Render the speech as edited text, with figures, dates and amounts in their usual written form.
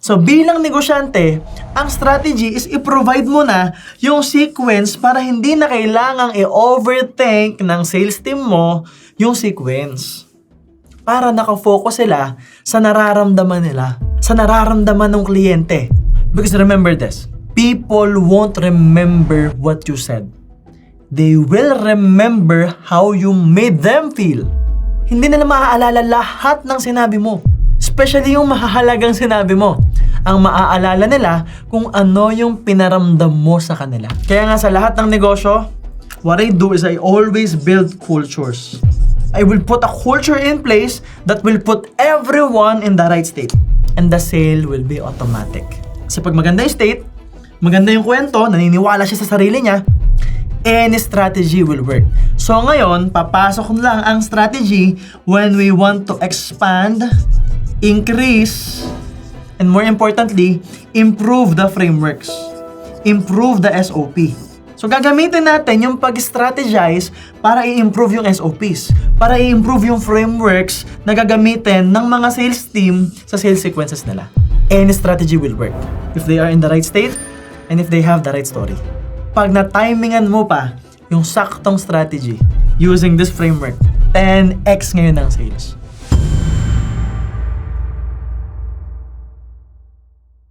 So bilang negosyante, ang strategy is i-provide mo na yung sequence para hindi na kailangang i-overthink ng sales team mo yung sequence. Para nakafocus sila sa nararamdaman nila, sa nararamdaman ng kliyente. Because remember this, people won't remember what you said. They will remember how you made them feel. Hindi nila maaalala lahat ng sinabi mo. Especially yung mahahalagang sinabi mo. Ang maaalala nila kung ano yung pinaramdam mo sa kanila. Kaya nga sa lahat ng negosyo, what I do is I always build cultures. I will put a culture in place that will put everyone in the right state. And the sale will be automatic. Kasi pag maganda yung state, maganda yung kwento, naniniwala siya sa sarili niya, any strategy will work. So ngayon, papasok lang ang strategy when we want to expand, increase, and more importantly, improve the frameworks. Improve the SOP. So gagamitin natin yung pag-strategize para i-improve yung SOPs, para i-improve yung frameworks na gagamitin ng mga sales team sa sales sequences nila. Any strategy will work if they are in the right state and if they have the right story. Pag na-timingan mo pa yung saktong strategy using this framework, 10x ngayon ang sales.